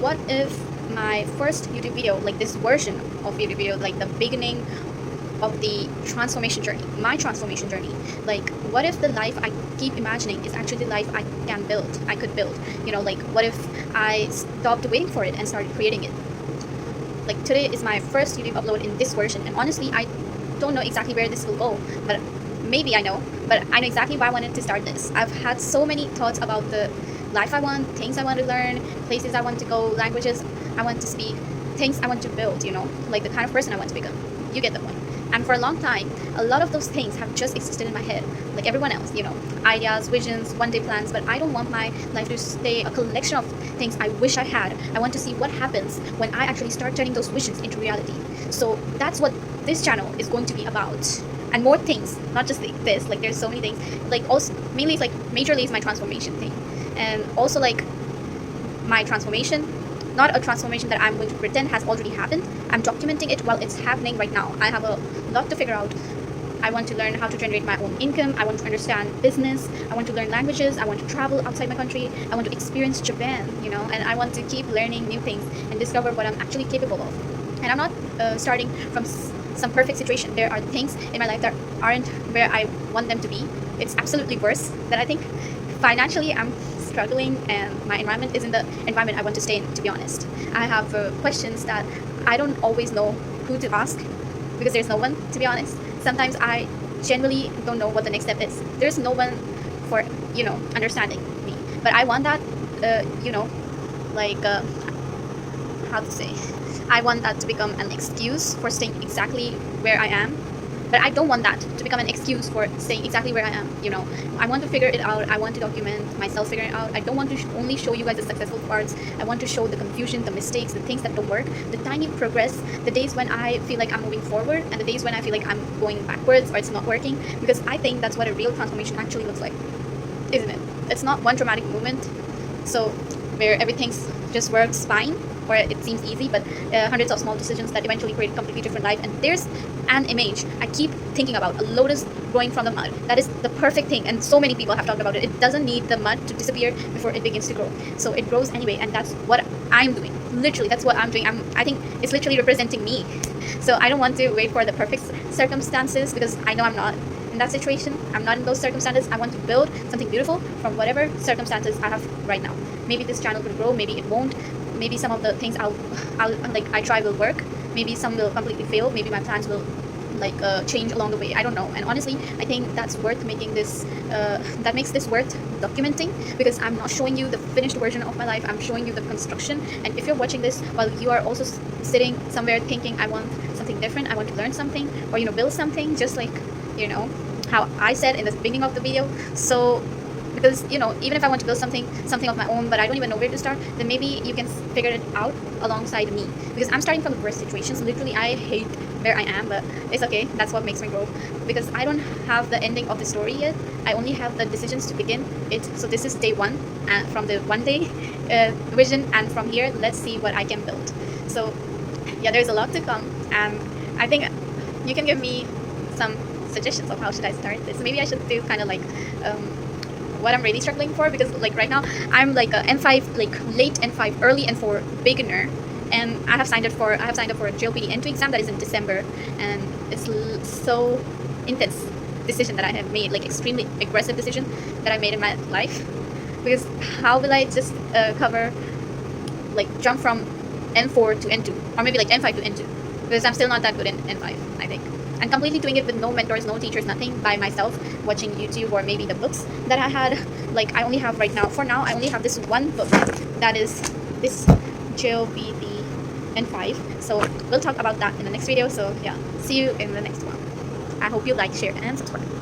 what if my first YouTube video, like this version of YouTube video, like the beginning of the transformation journey, my transformation journey, like what if the life I keep imagining is actually the life I could build, like what if I stopped waiting for it and started creating it? Like today is my first YouTube upload in this version, and honestly I don't know exactly where this will go, but maybe I know, but I know exactly why I wanted to start this. I've had so many thoughts about the life I want, things I want to learn, places I want to go, languages I want to speak, things I want to build, like the kind of person I want to become. You get the point. And for a long time, a lot of those things have just existed in my head, like everyone else, ideas, visions, one-day plans, but I don't want my life to stay a collection of things I wish I had. I want to see what happens when I actually start turning those visions into reality. So that's what this channel is going to be about. And more things, not just this, like there's so many things, like also mainly it's like majorly is my transformation thing, and also like my transformation, not a transformation that I'm going to pretend has already happened. I'm documenting it while it's happening right now. I have a lot to figure out. I want to learn how to generate my own income. I want to understand business. I want to learn languages. I want to travel outside my country. I want to experience Japan, and I want to keep learning new things and discover what I'm actually capable of. And I'm not starting from some perfect situation. There are things in my life that aren't where I want them to be. It's absolutely worse that I think. Financially, I'm struggling, and my environment isn't the environment I want to stay in, to be honest. I have questions that I don't always know who to ask because there's no one, to be honest. Sometimes I genuinely don't know what the next step is. There's no one for, understanding me. But I want that, like, how to say, I want that to become an excuse for staying exactly where I am. But I don't want that to become an excuse for staying exactly where I am, I want to figure it out. I want to document myself figuring it out. I don't want to only show you guys the successful parts. I want to show the confusion, the mistakes, the things that don't work, the tiny progress, the days when I feel like I'm moving forward, and the days when I feel like I'm going backwards or it's not working. Because I think that's what a real transformation actually looks like, isn't it? It's not one dramatic moment, so where everything just works fine, or it seems easy, but hundreds of small decisions that eventually create a completely different life. And there's an image I keep thinking about, a lotus growing from the mud. That is the perfect thing, and so many people have talked about it. It doesn't need the mud to disappear before it begins to grow. So it grows anyway, and that's what I'm doing. Literally, that's what I'm doing. I think it's literally representing me. So I don't want to wait for the perfect circumstances, because I know I'm not in that situation. I'm not in those circumstances. I want to build something beautiful from whatever circumstances I have right now. Maybe this channel will grow, maybe it won't. Maybe some of the things I try will work. Maybe some will completely fail. Maybe my plans will change along the way. I don't know. And honestly, I think that's worth making this. That makes this worth documenting, because I'm not showing you the finished version of my life. I'm showing you the construction. And if you're watching this while you are also sitting somewhere thinking, I want something different, I want to learn something, or build something, just like how I said in the beginning of the video. So because even if I want to build something of my own, but I don't even know where to start, then maybe you can figure it out alongside me, because I'm starting from the worst situations. Literally, I hate where I am, but it's okay. That's what makes me grow, because I don't have the ending of the story yet. I only have the decisions to begin it. So this is day one, and from the one day vision, and from here let's see what I can build. So yeah, there's a lot to come, and I think you can give me some suggestions of how should I start this. Maybe I should do kind of like what I'm really struggling for, because like right now I'm like a N5, like late N5, early N4 beginner, and I have signed up for a JLPT N2 exam that is in December, and it's so intense decision that I have made, like extremely aggressive decision that I made in my life. Because how will I just jump from N4 to N2, or maybe like N5 to N2, because I'm still not that good in N5, I think. And completely doing it with no mentors, no teachers, nothing, by myself, watching YouTube, or maybe the books that I had. Like I only have right now, for now, I only have this one book, that is this JLPT N5. So we'll talk about that in the next video. So yeah, see you in the next one. I hope you like, share, and subscribe.